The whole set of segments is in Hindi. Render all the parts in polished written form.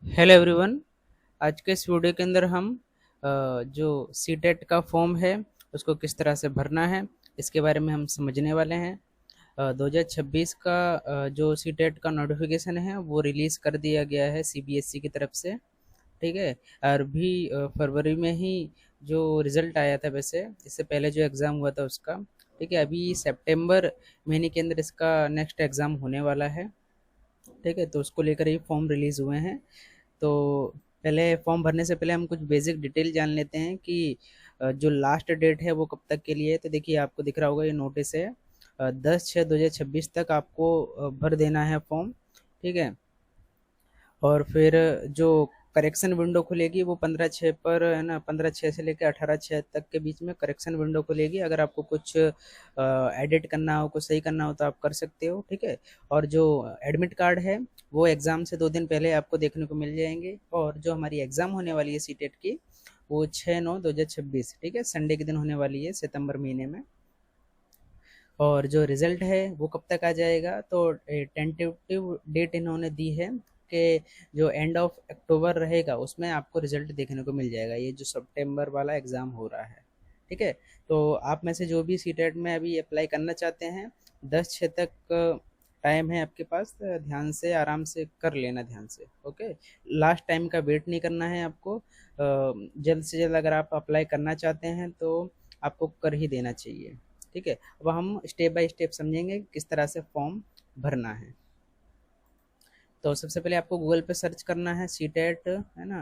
Hello everyone. आज के इस वीडियो के अंदर हम जो सीटेट का फॉर्म है उसको किस तरह से भरना है इसके बारे में हम समझने वाले हैं। 2026 का जो सीटेट का नोटिफिकेशन है वो रिलीज़ कर दिया गया है सीबीएसई की तरफ से। ठीक है। और भी फरवरी में ही जो रिज़ल्ट आया था, वैसे इससे पहले जो एग्ज़ाम हुआ था उसका। ठीक है, अभी सितंबर महीने के अंदर इसका नेक्स्ट एग्ज़ाम होने वाला है। ठीक है, तो उसको लेकर ही फॉर्म रिलीज़ हुए हैं। तो पहले फॉर्म भरने से पहले हम कुछ बेसिक डिटेल जान लेते हैं कि जो लास्ट डेट है वो कब तक के लिए है। तो देखिए, आपको दिख रहा होगा ये नोटिस है, 10/6/2026 तक आपको भर देना है फॉर्म। ठीक है। और फिर जो करेक्शन विंडो खुलेगी वो 15/6 पर है ना, 15/6 से लेकर 18/6 तक के बीच में करेक्शन विंडो खुलेगी। अगर आपको कुछ एडिट करना हो, कुछ सही करना हो तो आप कर सकते हो। ठीक है। और जो एडमिट कार्ड है वो एग्ज़ाम से 2 दिन पहले आपको देखने को मिल जाएंगे। और जो हमारी एग्ज़ाम होने वाली है सीटेट की, वो 6/9/2026, ठीक है, संडे के दिन होने वाली है, सितंबर महीने में। और जो रिज़ल्ट है वो कब तक आ जाएगा, तो टेंटेटिव डेट इन्होंने दी है कि जो एंड ऑफ अक्टूबर रहेगा उसमें आपको रिज़ल्ट देखने को मिल जाएगा, ये जो सितंबर वाला एग्ज़ाम हो रहा है। ठीक है। तो आप में से जो भी सीटेट में अभी अप्लाई करना चाहते हैं, 10/6 तक टाइम है आपके पास। ध्यान से आराम से कर लेना, ध्यान से। ओके। लास्ट टाइम का वेट नहीं करना है आपको। जल्द से जल्द अगर आप अप्लाई करना चाहते हैं तो आपको कर ही देना चाहिए। ठीक है। अब हम स्टेप बाय स्टेप समझेंगे किस तरह से फॉर्म भरना है। तो सबसे पहले आपको गूगल पे सर्च करना है सीटेट, है ना,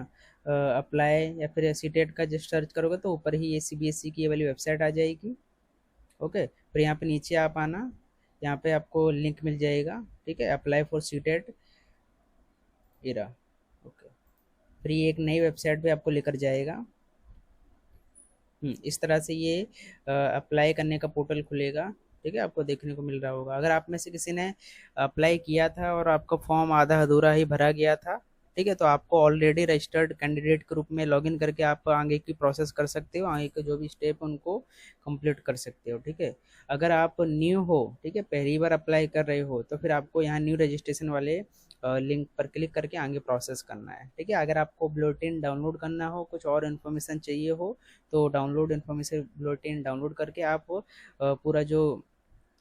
अप्लाई, या फिर सीटेट का जस्ट सर्च करोगे तो ऊपर ही ये सीबीएसई की ये वाली वेबसाइट आ जाएगी। ओके, फिर यहाँ पे नीचे आप आना, यहाँ पे आपको लिंक मिल जाएगा। ठीक है, अप्लाई फॉर सीटेट इरा। ओके, फिर ये एक नई वेबसाइट पे आपको लेकर जाएगा। इस तरह से ये अप्लाई करने का पोर्टल खुलेगा। ठीक है, आपको देखने को मिल रहा होगा। अगर आप में से किसी ने अप्लाई किया था और आपका फॉर्म आधा अधूरा ही भरा गया था, ठीक है, तो आपको ऑलरेडी रजिस्टर्ड कैंडिडेट के रूप में लॉगिन करके आप आगे की प्रोसेस कर सकते हो, आगे के जो भी स्टेप उनको कंप्लीट कर सकते हो। ठीक है। अगर आप न्यू हो, ठीक है, पहली बार अप्लाई कर रहे हो, तो फिर आपको यहाँ न्यू रजिस्ट्रेशन वाले लिंक पर क्लिक करके आगे प्रोसेस करना है। ठीक है। अगर आपको बुलेटिन डाउनलोड करना हो, कुछ और इन्फॉर्मेशन चाहिए हो, तो डाउनलोड इन्फॉर्मेशन बुलेटिन डाउनलोड करके आप पूरा जो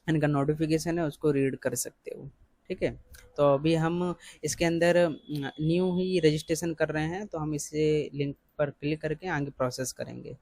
इनका नोटिफिकेशन है उसको रीड कर सकते हो। ठीक है। तो अभी हम इसके अंदर न्यू ही रजिस्ट्रेशन कर रहे हैं, तो हम इसे लिंक पर क्लिक करके आगे प्रोसेस करेंगे।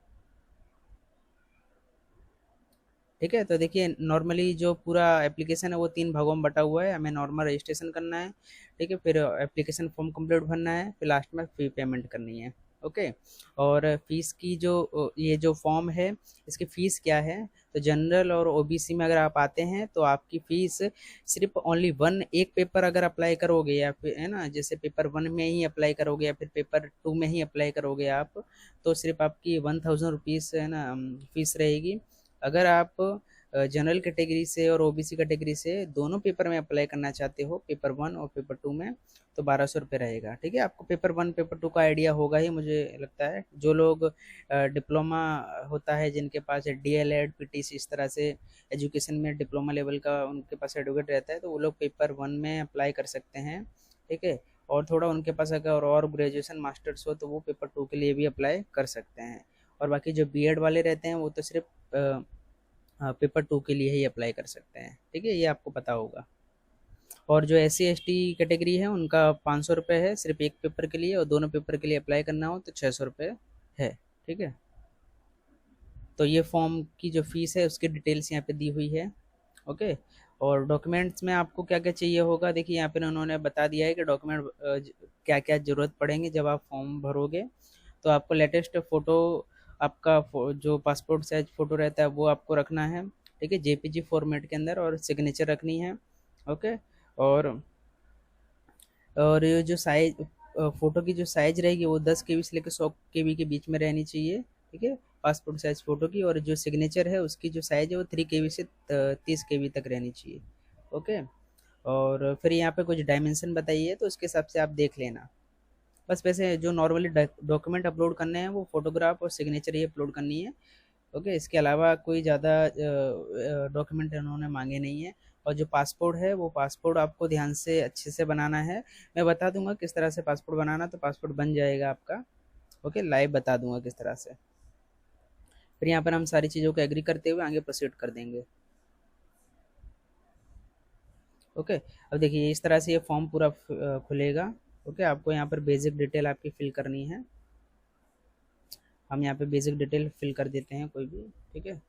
ठीक है। तो देखिए, नॉर्मली जो पूरा एप्लीकेशन है वो 3 भागों में बटा हुआ है। हमें नॉर्मल रजिस्ट्रेशन करना है, ठीक है, फिर एप्लीकेशन फॉर्म कंप्लीट भरना है, फिर लास्ट में फी पेमेंट करनी है। ओके। और फीस की जो ये जो फॉर्म है, इसकी फ़ीस क्या है, तो जनरल और ओबीसी में अगर आप आते हैं तो आपकी फ़ीस सिर्फ ओनली वन, एक पेपर अगर अप्लाई करोगे, या फिर है ना, जैसे पेपर 1 में ही अप्लाई करोगे या फिर पेपर 2 में ही अप्लाई करोगे आप, तो सिर्फ आपकी 1000 रुपीज़ है ना फ़ीस रहेगी। अगर आप जनरल कैटेगरी से और ओबीसी कैटेगरी से दोनों पेपर में अप्लाई करना चाहते हो, पेपर 1 और पेपर 2 में, तो 1200 रुपये रहेगा। ठीक है। आपको पेपर 1 पेपर 2 का आइडिया होगा ही, मुझे लगता है। जो लोग डिप्लोमा होता है, जिनके पास डीएलएड पीटीसी इस तरह से एजुकेशन में डिप्लोमा लेवल का उनके पास सर्टिफिकेट रहता है, तो वो लोग पेपर 1 में अप्लाई कर सकते हैं। ठीक है। और थोड़ा उनके पास अगर और ग्रेजुएशन मास्टर्स हो तो वो पेपर 2 के लिए भी अप्लाई कर सकते हैं। और बाकी जो बीएड वाले रहते हैं वो तो सिर्फ पेपर 2 के लिए ही अप्लाई कर सकते हैं। ठीक है, ये आपको पता होगा। और जो S C S T category है उनका 500 रुपये है सिर्फ एक पेपर के लिए, और दोनों पेपर के लिए अप्लाई करना हो तो 600 रुपये है। ठीक है। तो ये फॉर्म की जो फीस है उसकी डिटेल्स यहाँ पे दी हुई है। ओके। और डॉक्यूमेंट्स में आपको क्या क्या चाहिए होगा, देखिए यहाँ पे उन्होंने बता दिया है कि डॉक्यूमेंट क्या क्या ज़रूरत पड़ेंगे जब आप फॉर्म भरोगे। तो आपको लेटेस्ट फ़ोटो, आपका जो पासपोर्ट साइज फ़ोटो रहता है वो आपको रखना है। ठीक है, जेपीजी फॉर्मेट के अंदर, और सिग्नेचर रखनी है। ओके। और ये जो साइज, फ़ोटो की जो साइज़ रहेगी वो 10 KB से लेकर 100 KB के बीच में रहनी चाहिए। ठीक है, पासपोर्ट साइज़ फ़ोटो की। और जो सिग्नेचर है उसकी जो साइज़ है वो 3 KB से 30 KB तक रहनी चाहिए। ओके। और फिर यहाँ पे कुछ डायमेंशन बताइए, तो उसके हिसाब से आप देख लेना। बस वैसे जो नॉर्मली डॉक्यूमेंट अपलोड करने हैं वो फ़ोटोग्राफ और सिग्नेचर ही अपलोड करनी है। ओके, इसके अलावा कोई ज़्यादा डॉक्यूमेंट इन्होंने मांगे नहीं है। और जो पासपोर्ट है वो पासपोर्ट आपको ध्यान से अच्छे से बनाना है। मैं बता दूंगा किस तरह से पासपोर्ट बनाना, तो पासपोर्ट बन जाएगा आपका। ओके, लाइव बता दूंगा किस तरह से। फिर यहाँ पर हम सारी चीज़ों को एग्री करते हुए आगे प्रोसीड कर देंगे। ओके, अब देखिए इस तरह से ये फॉर्म पूरा खुलेगा। ओके, आपको यहाँ पर बेसिक डिटेल आपकी फिल करनी है। हम यहाँ पे बेसिक डिटेल फिल कर देते हैं कोई भी, ठीक है।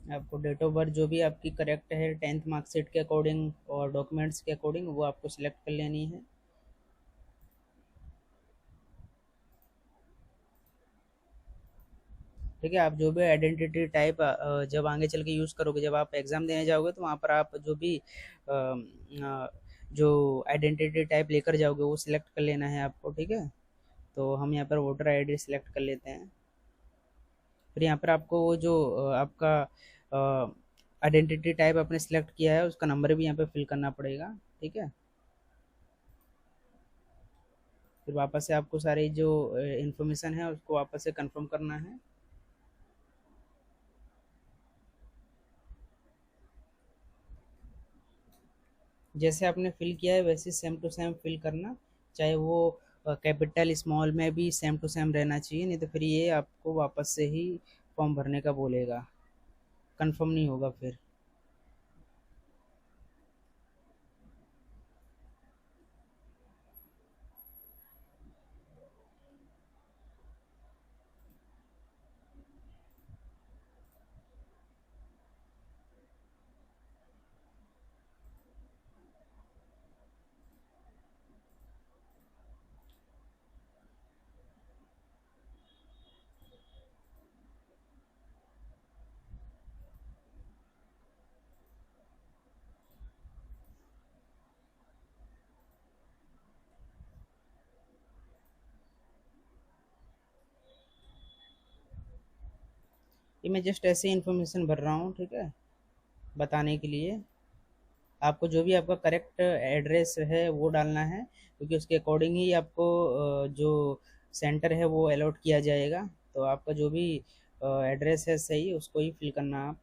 आपको डेट ऑफ बर्थ जो भी आपकी करेक्ट है 10th मार्कशीट के अकॉर्डिंग और डॉक्यूमेंट्स के अकॉर्डिंग वो आपको सिलेक्ट कर लेनी है। ठीक है, आप जो भी आइडेंटिटी टाइप जब आगे चल के यूज़ करोगे, जब आप एग्ज़ाम देने जाओगे तो वहाँ पर आप जो भी जो आइडेंटिटी टाइप लेकर जाओगे वो सिलेक्ट कर लेना है आपको, ठीक है। तो हम यहाँ पर वोटर आईडी सिलेक्ट कर लेते हैं। फिर यहाँ पर आपको वो जो आपका आइडेंटिटी टाइप आपने सिलेक्ट किया है उसका नंबर भी यहाँ पे फिल करना पड़ेगा, ठीक है। फिर वापस से आपको सारी जो इन्फॉर्मेशन है उसको वापस से कंफर्म करना है। जैसे आपने फिल किया है वैसे सेम टू सेम फिल करना, चाहे वो कैपिटल स्मॉल में भी सेम टू सेम रहना चाहिए, नहीं तो फिर ये आपको वापस से ही फॉर्म भरने का बोलेगा, कंफर्म नहीं होगा फिर। ये मैं जस्ट ऐसे इन्फॉर्मेशन भर रहा हूँ, ठीक है, बताने के लिए। आपको जो भी आपका करेक्ट एड्रेस है वो डालना है, क्योंकि उसके अकॉर्डिंग ही आपको जो सेंटर है वो अलॉट किया जाएगा। तो आपका जो भी एड्रेस है सही उसको ही फिल करना आप।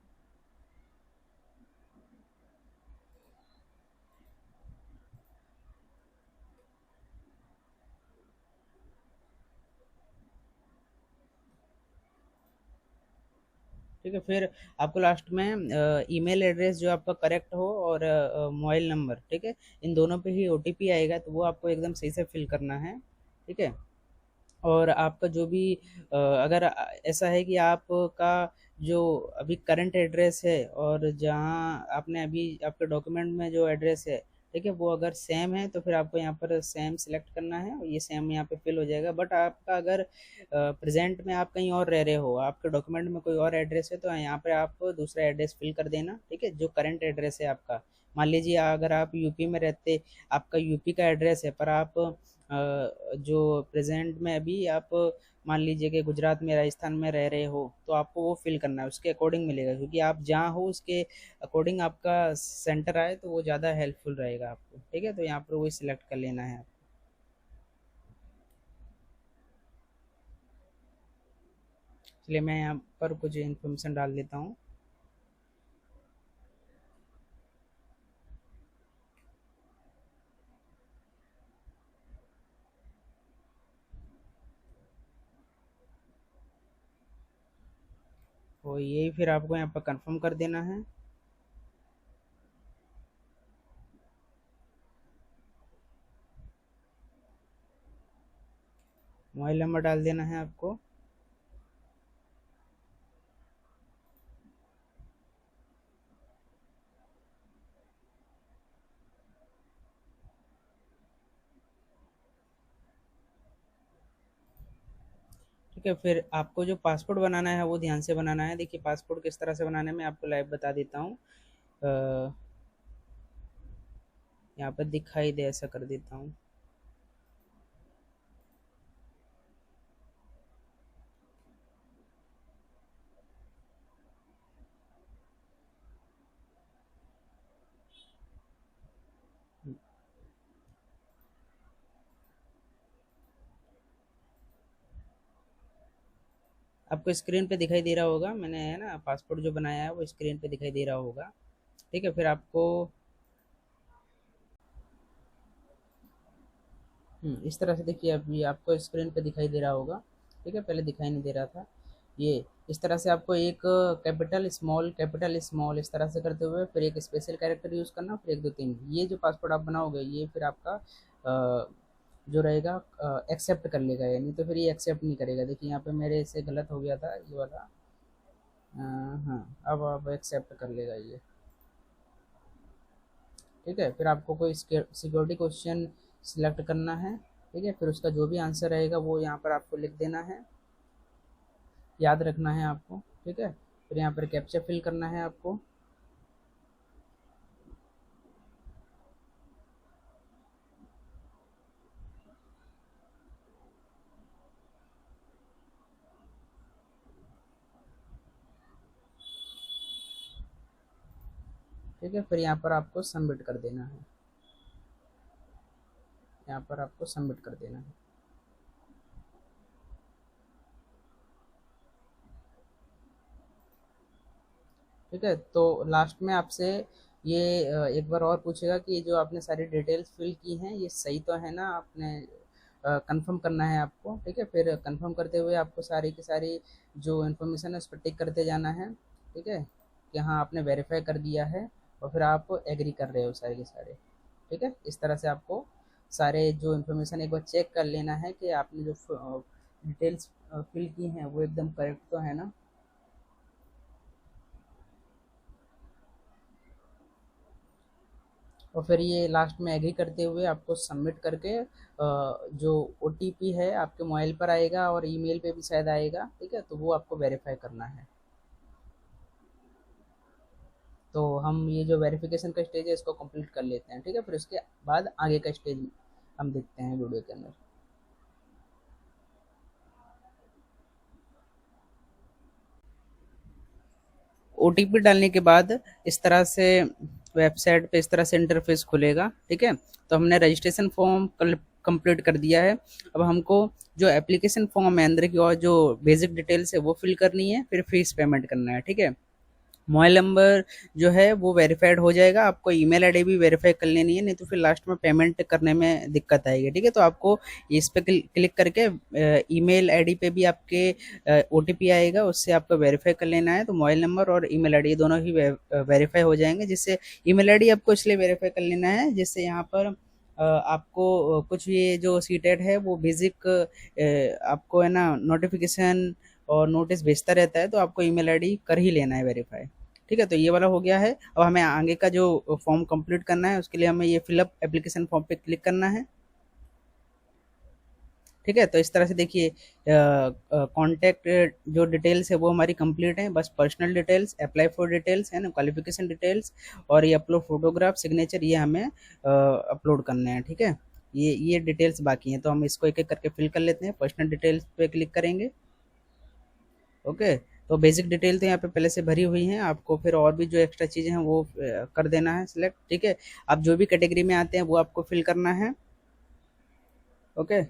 ठीक है, फिर आपको लास्ट में ईमेल एड्रेस जो आपका करेक्ट हो और मोबाइल नंबर, ठीक है, इन दोनों पे ही ओटीपी आएगा, तो वो आपको एकदम सही से फिल करना है, ठीक है। और आपका जो भी अगर ऐसा है कि आपका जो अभी करंट एड्रेस है और जहाँ आपने अभी आपके डॉक्यूमेंट में जो एड्रेस है, ठीक है, वो अगर सेम है तो फिर आपको यहाँ पर सेम सिलेक्ट करना है और ये सेम यहाँ पे फिल हो जाएगा। बट आपका अगर प्रेजेंट में आप कहीं और रह रहे हो, आपके डॉक्यूमेंट में कोई और एड्रेस है, तो यहाँ पे आप दूसरा एड्रेस फिल कर देना, ठीक है, जो करंट एड्रेस है आपका। मान लीजिए अगर आप यूपी में रहते, आपका यूपी का एड्रेस है, पर आप जो प्रेजेंट में अभी आप मान लीजिए कि गुजरात में राजस्थान में रह रहे हो, तो आपको वो फिल करना है, उसके अकॉर्डिंग मिलेगा, क्योंकि आप जहाँ हो उसके अकॉर्डिंग आपका सेंटर आए तो वो ज़्यादा हेल्पफुल रहेगा आपको, ठीक है। तो यहाँ पर वही सिलेक्ट कर लेना है। चलिए मैं यहाँ पर कुछ इन्फॉर्मेशन डाल देता हूँ। तो यही फिर आपको यहाँ पर कंफर्म कर देना है। मोबाइल नंबर डाल देना है आपको। ठीक है, फिर आपको जो पासपोर्ट बनाना है वो ध्यान से बनाना है। देखिए पासपोर्ट किस तरह से बनाने में आपको लाइव बता देता हूँ। यहाँ पर दिखाई दे ऐसा कर देता हूँ। आपको स्क्रीन पे दिखाई दे रहा होगा, मैंने है ना पासपोर्ट जो बनाया है वो स्क्रीन पे दिखाई दे रहा होगा। ठीक है, फिर आपको इस तरह से देखिए, अभी आपको स्क्रीन पे दिखाई दे रहा होगा। ठीक है, पहले दिखाई नहीं दे रहा था। ये इस तरह से आपको एक कैपिटल स्मॉल इस तरह से करते हुए फिर एक स्पेशल कैरेक्टर यूज़ करना, फिर एक दो तीन, ये जो पासवर्ड आप बनाओगे ये फिर आपका जो रहेगा एक्सेप्ट कर लेगा, यानी तो फिर ये एक्सेप्ट नहीं करेगा। देखिए यहाँ पे मेरे से गलत हो गया था ये वाला। अ, हाँ, अब एक्सेप्ट कर लेगा ये। ठीक है, फिर आपको कोई सिक्योरिटी क्वेश्चन सिलेक्ट करना है। ठीक है, फिर उसका जो भी आंसर रहेगा वो यहाँ पर आपको लिख देना है, याद रखना है आपको। ठीक है, फिर यहाँ पर कैप्चा फिल करना है आपको। ठीक है, फिर यहाँ पर आपको सबमिट कर देना है, यहाँ पर आपको सबमिट कर देना है। ठीक है, तो लास्ट में आपसे ये एक बार और पूछेगा कि ये जो आपने सारी डिटेल्स फिल की हैं ये सही तो है ना, आपने कंफर्म करना है आपको। ठीक है, फिर कंफर्म करते हुए आपको सारी की सारी जो इन्फॉर्मेशन है उस पर टिक करते जाना है। ठीक है, कि हाँ आपने वेरीफाई कर दिया है और फिर आप एग्री कर रहे हो सारे के सारे। ठीक है, इस तरह से आपको सारे जो इन्फॉर्मेशन एक बार चेक कर लेना है कि आपने जो डिटेल्स फिल की हैं वो एकदम करेक्ट तो है ना। और फिर ये लास्ट में एग्री करते हुए आपको सबमिट करके जो ओटीपी है आपके मोबाइल पर आएगा और ईमेल पे भी शायद आएगा। ठीक है, तो वो आपको वेरीफाई करना है। तो हम ये जो वेरिफिकेशन का स्टेज है इसको कंप्लीट कर लेते हैं। ठीक है, फिर उसके बाद आगे का स्टेज हम देखते हैं वीडियो के अंदर। ओटीपी डालने के बाद इस तरह से वेबसाइट पे इस तरह से इंटरफेस खुलेगा। ठीक है, तो हमने रजिस्ट्रेशन फॉर्म कंप्लीट कर दिया है। अब हमको जो एप्लीकेशन फॉर्म है अंदर की और जो बेसिक डिटेल्स है वो फिल करनी है, फिर फीस पेमेंट करना है। ठीक है, मोबाइल नंबर जो है वो वेरीफाइड हो जाएगा, आपको ईमेल आईडी भी वेरीफाई कर लेनी है, नहीं तो फिर लास्ट में पेमेंट करने में दिक्कत आएगी। ठीक है, तो आपको इस पे क्लिक करके ईमेल आईडी पे भी आपके ओटीपी आएगा, उससे आपको वेरीफाई कर लेना है। तो मोबाइल नंबर और ईमेल आईडी दोनों ही वेरीफाई हो जाएंगे, जिससे ईमेल आईडी आपको इसलिए वेरीफाई कर लेना है जिससे यहाँ पर आपको कुछ ये जो सीटेट है वो बेसिक आपको है ना नोटिफिकेशन और नोटिस भेजता रहता है, तो आपको ईमेल आईडी कर ही लेना है वेरीफाई। ठीक है, तो ये वाला हो गया है। अब हमें आगे का जो फॉर्म कंप्लीट करना है उसके लिए हमें ये फिलअप एप्लीकेशन फॉर्म पे क्लिक करना है। ठीक है, तो इस तरह से देखिए कॉन्टैक्ट जो डिटेल्स है वो हमारी कंप्लीट है, बस personal details, apply for details है ना, क्वालिफिकेशन डिटेल्स और ये अपलोड फोटोग्राफ सिग्नेचर, ये हमें अपलोड करने हैं। ठीक है, ये डिटेल्स बाकी हैं, तो हम इसको एक एक करके फिल कर लेते हैं। पर्सनल डिटेल्स पे क्लिक करेंगे। ओके, तो बेसिक डिटेल तो यहाँ पे पहले से भरी हुई हैं, आपको फिर और भी जो एक्स्ट्रा चीज़ें हैं वो कर देना है सिलेक्ट। ठीक है, आप जो भी कैटेगरी में आते हैं वो आपको फिल करना है। ओके,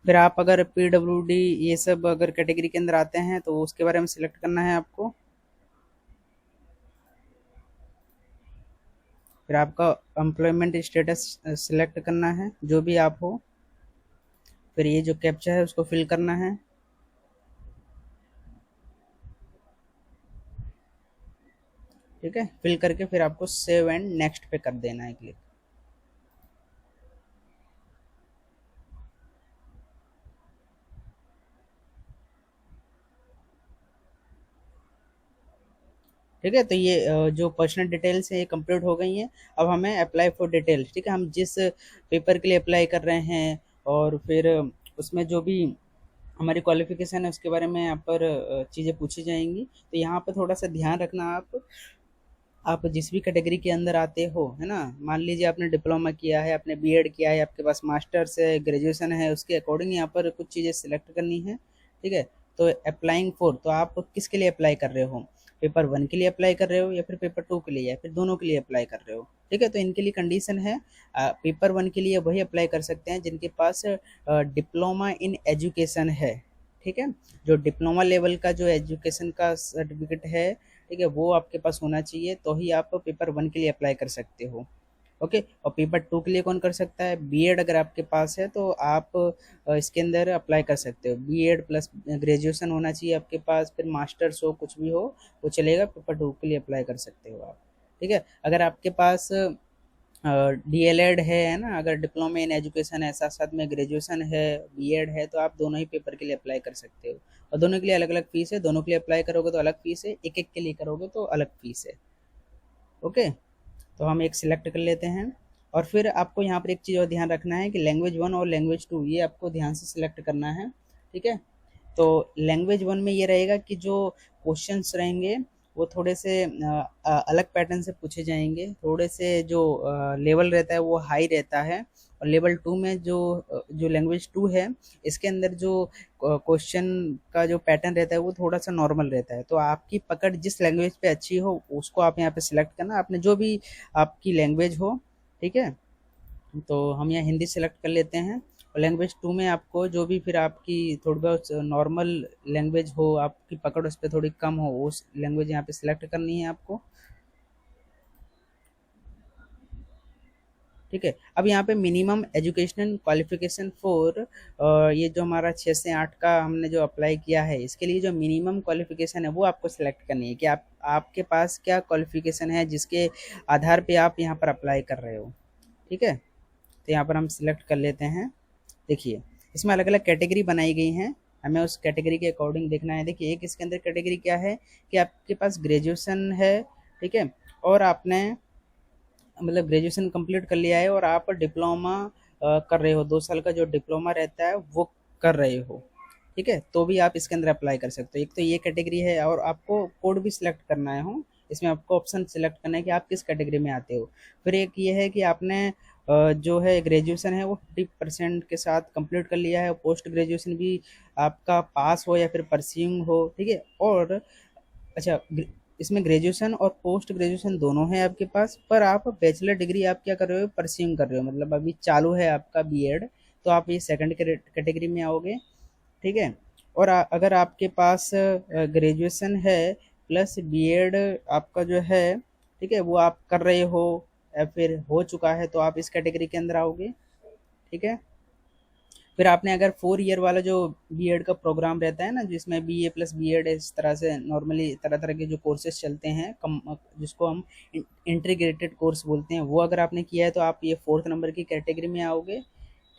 फिर आप अगर पीडब्ल्यूडी ये सब अगर कैटेगरी के अंदर आते हैं तो उसके बारे में सिलेक्ट करना है आपको। फिर आपका एम्प्लॉयमेंट स्टेटस सिलेक्ट करना है, जो भी आप हो। फिर ये जो कैप्चा है उसको फिल करना है। ठीक है, फिल करके फिर आपको सेव एंड नेक्स्ट पे कर देना है क्लिक। ठीक है, तो ये जो पर्सनल डिटेल्स हैं ये कंप्लीट हो गई हैं। अब हमें अप्लाई फॉर डिटेल्स, ठीक है, हम जिस पेपर के लिए अप्लाई कर रहे हैं और फिर उसमें जो भी हमारी क्वालिफिकेशन है उसके बारे में यहाँ पर चीज़ें पूछी जाएंगी। तो यहाँ पर थोड़ा सा ध्यान रखना, आप जिस भी कैटेगरी के अंदर आते हो है ना, मान लीजिए आपने डिप्लोमा किया है, आपने बीएड किया है, आपके पास मास्टर्स है, ग्रेजुएशन है, उसके अकॉर्डिंग यहाँ पर कुछ चीज़ें सिलेक्ट करनी है। ठीक है, तो अप्लाइंग फॉर, तो आप किसके लिए अप्लाई कर रहे हो। पेपर 1 के लिए अप्लाई कर रहे हो या फिर पेपर 2 के लिए या फिर दोनों के लिए अप्लाई कर रहे हो। ठीक है, तो इनके लिए कंडीशन है पेपर 1 के लिए वही अप्लाई कर सकते हैं जिनके पास डिप्लोमा इन एजुकेशन है। ठीक है, जो डिप्लोमा लेवल का जो एजुकेशन का सर्टिफिकेट है, ठीक है, वो आपके पास होना चाहिए, तो ही आप पेपर 1 के लिए अप्लाई कर सकते हो। ओके, और पेपर 2 के लिए कौन कर सकता है? बीएड अगर आपके पास है तो आप इसके अंदर अप्लाई कर सकते हो। बीएड प्लस ग्रेजुएशन होना चाहिए आपके पास, फिर मास्टर्स हो, कुछ भी हो वो चलेगा, पेपर 2 के लिए अप्लाई कर सकते हो आप। ठीक है, अगर आपके पास डीएलएड है ना, अगर डिप्लोमा इन एजुकेशन है, साथ साथ में ग्रेजुएशन है, बीएड है, तो आप दोनों ही पेपर के लिए अप्लाई कर सकते हो। और दोनों के लिए अलग अलग फीस है, दोनों के लिए अप्लाई करोगे तो अलग फीस है, एक एक के लिए करोगे तो अलग फीस है। ओके, तो हम एक सिलेक्ट कर लेते हैं। और फिर आपको यहाँ पर एक चीज़ और ध्यान रखना है कि लैंग्वेज 1 और लैंग्वेज 2 ये आपको ध्यान से सिलेक्ट करना है। ठीक है, तो लैंग्वेज 1 में ये रहेगा कि जो क्वेश्चंस रहेंगे वो थोड़े से अलग पैटर्न से पूछे जाएंगे, थोड़े से जो लेवल रहता है वो हाई रहता है। और लेवल 2 में जो लैंग्वेज 2 है, इसके अंदर जो क्वेश्चन का जो पैटर्न रहता है वो थोड़ा सा नॉर्मल रहता है। तो आपकी पकड़ जिस लैंग्वेज पे अच्छी हो उसको आप यहाँ पे सिलेक्ट करना, आपने जो भी आपकी लैंग्वेज हो। ठीक है, तो हम यहाँ हिंदी सेलेक्ट कर लेते हैं। और लैंग्वेज 2 में आपको जो भी फिर आपकी थोड़ी बहुत नॉर्मल लैंग्वेज हो, आपकी पकड़ उस पर थोड़ी कम हो, उस लैंग्वेज यहाँ पे सिलेक्ट करनी है आपको। ठीक है, अब यहाँ पे मिनिमम एजुकेशनल क्वालिफिकेशन फॉर ये जो हमारा 6 से 8 का हमने जो अप्लाई किया है, इसके लिए जो मिनिमम क्वालिफिकेशन है वो आपको सिलेक्ट करनी है कि आपके पास क्या क्वालिफिकेशन है जिसके आधार पे आप यहाँ पर अप्लाई कर रहे हो। ठीक है, तो यहाँ पर हम सिलेक्ट कर लेते हैं। देखिए, इसमें अलग अलग कैटेगरी बनाई गई हैं, हमें उस कैटेगरी के अकॉर्डिंग देखना है। देखिए, एक इसके अंदर कैटेगरी क्या है कि आपके पास ग्रेजुएशन है। ठीक है, और आपने मतलब ग्रेजुएशन कंप्लीट कर लिया है और आप डिप्लोमा कर रहे हो, 2 साल का जो डिप्लोमा रहता है वो कर रहे हो। ठीक है, तो भी आप इसके अंदर अप्लाई कर सकते हो। एक तो ये कैटेगरी है, और आपको कोड भी सिलेक्ट करना है हो, इसमें आपको ऑप्शन सिलेक्ट करना है कि आप किस कैटेगरी में आते हो। फिर एक ये है कि आपने जो है ग्रेजुएशन है वो 50% के साथ कंप्लीट कर लिया है, पोस्ट ग्रेजुएशन भी आपका पास हो या फिर परस्यूइंग हो। ठीक है, और अच्छा, इसमें ग्रेजुएशन और पोस्ट ग्रेजुएशन दोनों है आपके पास, पर आप बैचलर डिग्री आप क्या कर रहे हो? परस्यूम कर रहे हो, मतलब अभी चालू है आपका बीएड, तो आप ये सेकंड कैटेगरी में आओगे। ठीक है, और अगर आपके पास ग्रेजुएशन है प्लस बीएड आपका जो है, ठीक है, वो आप कर रहे हो या फिर हो चुका है, तो आप इस कैटेगरी के अंदर आओगे। ठीक है, फिर आपने अगर 4 ईयर वाला जो बीएड का प्रोग्राम रहता है ना, जिसमें बीए प्लस बीएड इस तरह से नॉर्मली तरह तरह के जो कोर्सेज चलते हैं, कम जिसको हम इंटीग्रेटेड कोर्स बोलते हैं, वो अगर आपने किया है तो आप ये 4th नंबर की कैटेगरी में आओगे।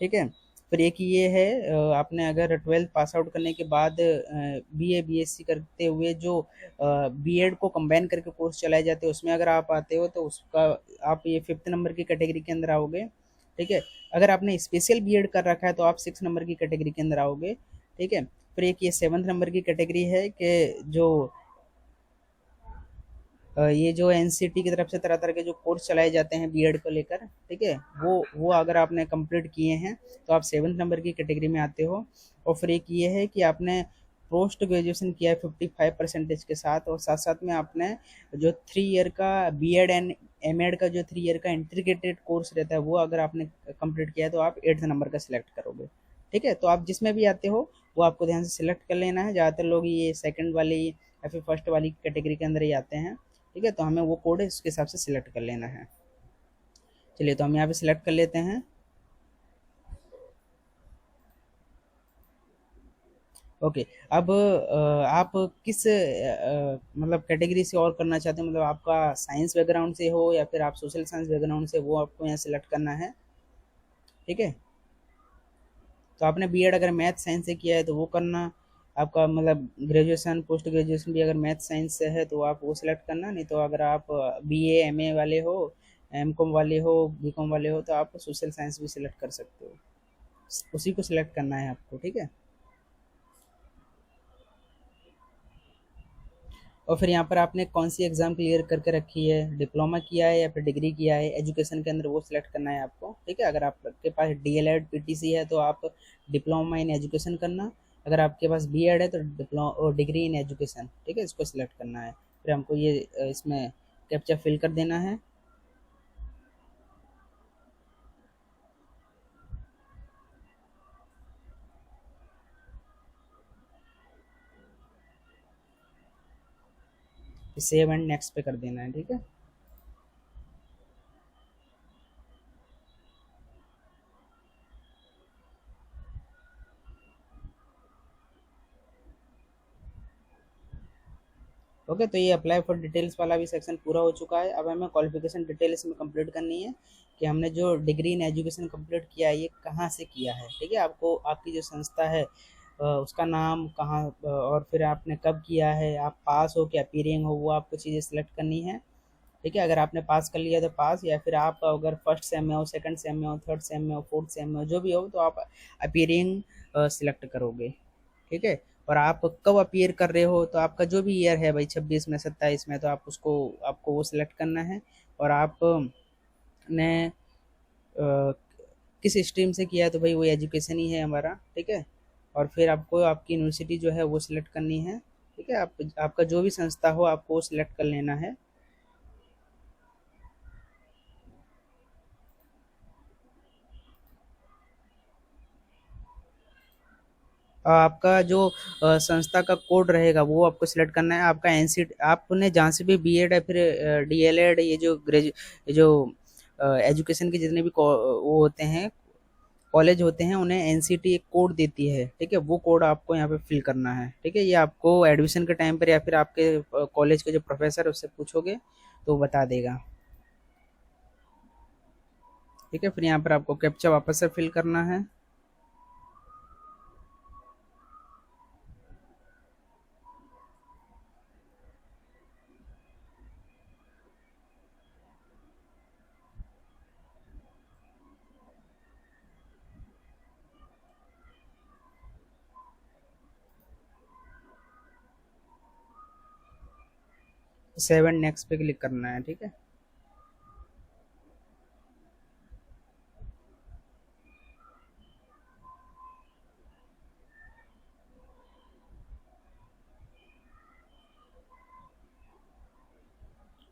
ठीक है, फिर एक ये है आपने अगर 12th पास आउट करने के बाद बीए बीएससी करते हुए जो बीएड को कंबाइन करके कोर्स चलाए जाते हैं उसमें अगर आप आते हो तो उसका आप ये 5th नंबर की कैटेगरी के अंदर आओगे। ठीक है, अगर आपने स्पेशल बीएड कर रखा है तो आप 6 नंबर की कैटेगरी के अंदर आओगे। ठीक है, फिर एक ये 7th नंबर की कैटेगरी है कि जो ये जो एनसीटी की तरफ से तरह तरह के जो कोर्स चलाए जाते हैं बीएड को लेकर, ठीक है, वो अगर आपने कंप्लीट किए हैं तो आप 7th नंबर की कैटेगरी में आते हो। और फिर एक ये है कि आपने पोस्ट ग्रेजुएशन किया है 55% के साथ, और साथ साथ में आपने जो 3 ईयर का बीएड एंड एमएड का जो 3 ईयर का इंटीग्रेटेड कोर्स रहता है वो अगर आपने कंप्लीट किया है तो आप 8th नंबर का सिलेक्ट करोगे। ठीक है, तो आप जिसमें भी आते हो वो आपको ध्यान से सिलेक्ट कर लेना है। ज़्यादातर लोग ये सेकंड वाली या फिर फर्स्ट वाली कैटेगरी के अंदर ही आते हैं। ठीक है, तो हमें वो कोड है उसके हिसाब से सिलेक्ट कर लेना है। चलिए, तो हम यहाँ पे सिलेक्ट कर लेते हैं। ओके, अब आप किस मतलब कैटेगरी से और करना चाहते हो, मतलब आपका साइंस बैकग्राउंड से हो या फिर आप सोशल साइंस बैकग्राउंड से, वो आपको यहाँ सिलेक्ट करना है। ठीक है, तो आपने बीएड अगर मैथ साइंस से किया है तो वो करना, आपका मतलब ग्रेजुएशन पोस्ट ग्रेजुएशन भी अगर मैथ साइंस से है तो आप वो सिलेक्ट करना, नहीं तो अगर आप बीए एमए वाले हो, एमकॉम वाले हो, बीकॉम वाले हो, तो आप सोशल साइंस भी सिलेक्ट कर सकते हो, उसी को सिलेक्ट करना है आपको। ठीक है, और फिर यहाँ पर आपने कौन सी एग्ज़ाम क्लियर करके रखी है, डिप्लोमा किया है या फिर डिग्री किया है एजुकेशन के अंदर, वो सिलेक्ट करना है आपको। ठीक है, अगर आपके पास डीएलएड पीटीसी है तो आप डिप्लोमा इन एजुकेशन करना, अगर आपके पास बीएड है तो डिप्लोमा और डिग्री इन एजुकेशन। ठीक है, इसको सिलेक्ट करना है। फिर हमको ये इसमें कैप्चा फिल कर देना है। 7 नेक्स्ट पे कर देना है, ठीक है। ओके, तो ये अप्लाई फॉर डिटेल्स वाला भी सेक्शन पूरा हो चुका है। अब हमें क्वालिफिकेशन डिटेल्स में कंप्लीट करनी है कि हमने जो डिग्री इन एजुकेशन कंप्लीट किया है ये कहाँ से किया है, ठीक है। आपको आपकी जो संस्था है उसका नाम कहाँ, और फिर आपने कब किया है, आप पास हो क्या अपीयरिंग हो, वो आपको चीज़ें सेलेक्ट करनी है, ठीक है। अगर आपने पास कर लिया तो पास, या फिर आप अगर फर्स्ट सेम में हो, सेकंड सेम में हो, थर्ड सेम में हो, फोर्थ सेम में हो, जो भी हो, तो आप अपीयरिंग सिलेक्ट करोगे, ठीक है। और आप कब अपीयर कर रहे हो, तो आपका जो भी ईयर है भाई 26 में 27 में, तो आप उसको आपको वो सिलेक्ट करना है। और आपने किस स्ट्रीम से किया है, तो भाई वो एजुकेशन ही है हमारा, ठीक है। और फिर आपको आपकी यूनिवर्सिटी जो है वो सिलेक्ट करनी है, ठीक है। आप आपका जो भी संस्था हो आपको वो सिलेक्ट कर लेना है। आपका जो संस्था का कोड रहेगा वो आपको सिलेक्ट करना है। आपका एनसी, आपने जहाँ से भी बीएड या फिर डीएलएड, ये जो ये जो एजुकेशन के जितने भी वो होते हैं, कॉलेज होते हैं, उन्हें एनसीटी एक कोड देती है, ठीक है। वो कोड आपको यहाँ पे फिल करना है, ठीक है। ये आपको एडमिशन के टाइम पर या फिर आपके कॉलेज के जो प्रोफेसर है उससे पूछोगे तो वो बता देगा, ठीक है। फिर यहाँ पर आपको कैप्चा वापस से फिल करना है। 7 नेक्स्ट पे क्लिक करना है, ठीक है।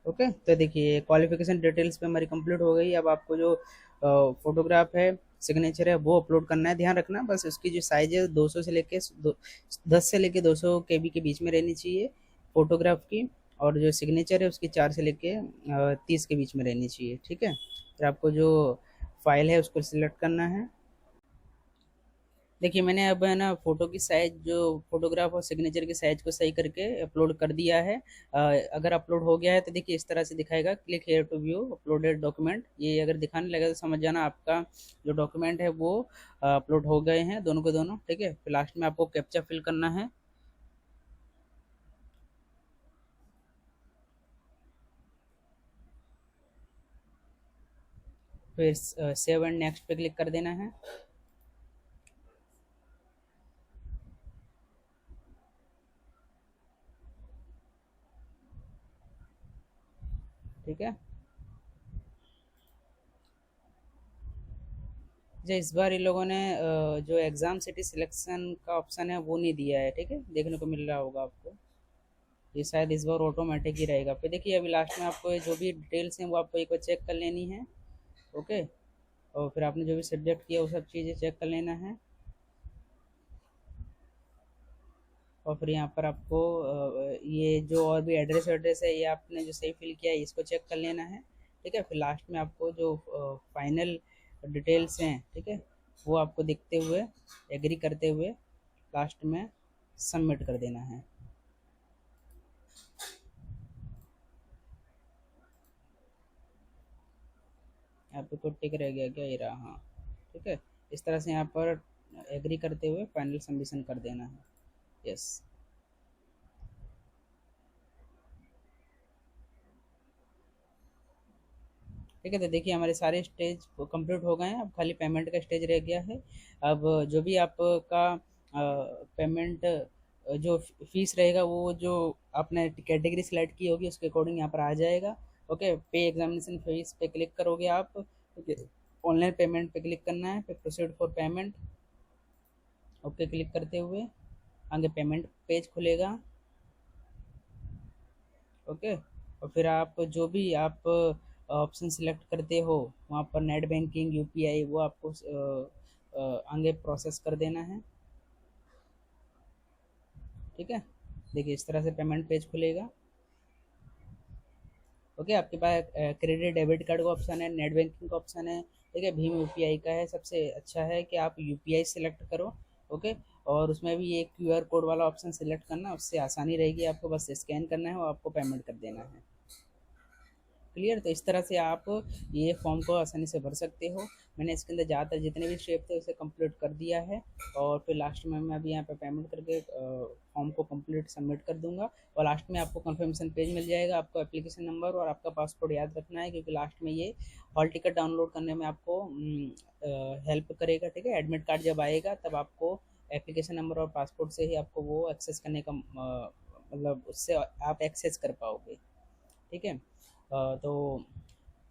ओके, तो देखिए क्वालिफिकेशन डिटेल्स पे हमारी कंप्लीट हो गई। अब आपको जो फोटोग्राफ है, सिग्नेचर है, वो अपलोड करना है। ध्यान रखना बस उसकी जो साइज है 200 से लेके 10 से लेके 200 केबी के बीच में रहनी चाहिए फोटोग्राफ की। और जो सिग्नेचर है उसकी 4 से लेके 30 के बीच में रहनी चाहिए, ठीक है। फिर आपको जो फाइल है उसको सिलेक्ट करना है। देखिए मैंने अब है ना फ़ोटो की साइज़, जो फ़ोटोग्राफ और सिग्नेचर की साइज़ को सही करके अपलोड कर दिया है। अगर अपलोड हो गया है तो देखिए इस तरह से दिखाएगा, click here to view uploaded document. ये अगर दिखाने लगे तो समझ जाना आपका जो डॉक्यूमेंट है वो अपलोड हो गए हैं, दोनों के दोनों, ठीक है। फिर लास्ट में आपको कैप्चा फिल करना है। फिर सेव एंड नेक्स्ट पे क्लिक कर देना है, ठीक है। जो इस बार इन लोगों ने जो एग्ज़ाम सिटी सिलेक्शन का ऑप्शन है वो नहीं दिया है, ठीक है, देखने को मिल रहा होगा आपको। ये शायद इस बार ऑटोमेटिक ही रहेगा। फिर देखिए अभी लास्ट में आपको ये जो भी डिटेल्स हैं वो आपको एक बार चेक कर लेनी है, ओके। और फिर आपने जो भी सब्जेक्ट किया वो सब चीज़ें चेक कर लेना है। और फिर यहाँ पर आपको ये जो और भी एड्रेस वैड्रेस है ये आपने जो सही फिल किया है इसको चेक कर लेना है, ठीक है। फिर लास्ट में आपको जो फाइनल डिटेल्स हैं, ठीक है, वो आपको देखते हुए, एग्री करते हुए लास्ट में सबमिट कर देना है। यहाँ पे कोई टिक रह गया क्या, ये रहा, हाँ, ठीक है। इस तरह से यहाँ पर एग्री करते हुए फाइनल सबमिशन कर देना है। यस, ठीक है। तो देखिए हमारे सारे स्टेज कंप्लीट हो गए हैं, अब खाली पेमेंट का स्टेज रह गया है। अब जो भी आपका पेमेंट जो फीस रहेगा वो जो आपने कैटेगरी सेलेक्ट की होगी उसके अकॉर्डिंग यहाँ पर आ जाएगा, ओके। पे एग्जामिनेशन फीस पे क्लिक करोगे आप, ऑनलाइन पेमेंट पे क्लिक करना है, फिर proceed for payment, okay click करते हुए आगे पेमेंट पेज खुलेगा। ओके। और फिर आप जो भी आप ऑप्शन सिलेक्ट करते हो वहाँ पर नेट बैंकिंग, यूपीआई, वो आपको आगे प्रोसेस कर देना है। ठीक है, देखिए इस तरह से पेमेंट पेज खुलेगा। ओके, आपके पास क्रेडिट डेबिट कार्ड का ऑप्शन है, नेट बैंकिंग का ऑप्शन है, ठीक है, भीम यूपीआई का है। सबसे अच्छा है कि आप यूपीआई सिलेक्ट करो। ओके, और उसमें भी एक क्यूआर कोड वाला ऑप्शन सिलेक्ट करना, उससे आसानी रहेगी, आपको बस स्कैन करना है और आपको पेमेंट कर देना है। क्लियर, तो इस तरह से आप ये फॉर्म को आसानी से भर सकते हो। मैंने इसके अंदर ज़्यादातर जितने भी स्टेप थे उसे कंप्लीट कर दिया है, और फिर लास्ट में मैं अभी यहाँ पे पेमेंट करके फॉर्म को कंप्लीट सबमिट कर दूंगा। और लास्ट में आपको कंफर्मेशन पेज मिल जाएगा। आपको एप्लीकेशन नंबर और आपका पासपोर्ट याद रखना है, क्योंकि लास्ट में ये हॉल टिकट डाउनलोड करने में आपको हेल्प करेगा। ठीक है, एडमिट कार्ड जब आएगा तब आपको एप्लीकेशन नंबर और पासपोर्ट से ही आपको वो एक्सेस करने का मतलब उससे आप एक्सेस कर पाओगे। ठीक है, तो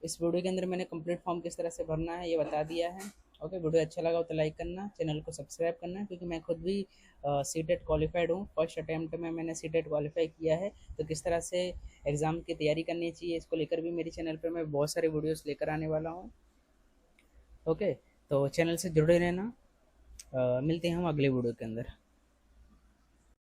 इस वीडियो के अंदर मैंने कंप्लीट फॉर्म किस तरह से भरना है ये बता दिया है। ओके, वीडियो अच्छा लगा हो तो लाइक करना, चैनल को सब्सक्राइब करना, क्योंकि मैं खुद भी सीटेट क्वालिफाइड हूँ। फर्स्ट अटैम्प्ट में मैंने सीटेट क्वालिफाई किया है। तो किस तरह से एग्ज़ाम की तैयारी करनी चाहिए इसको लेकर भी मेरे चैनल पर मैं बहुत सारे वीडियोस लेकर आने वाला हूँ। ओके, तो चैनल से जुड़े रहना। मिलते हैं हम अगले वीडियो के अंदर।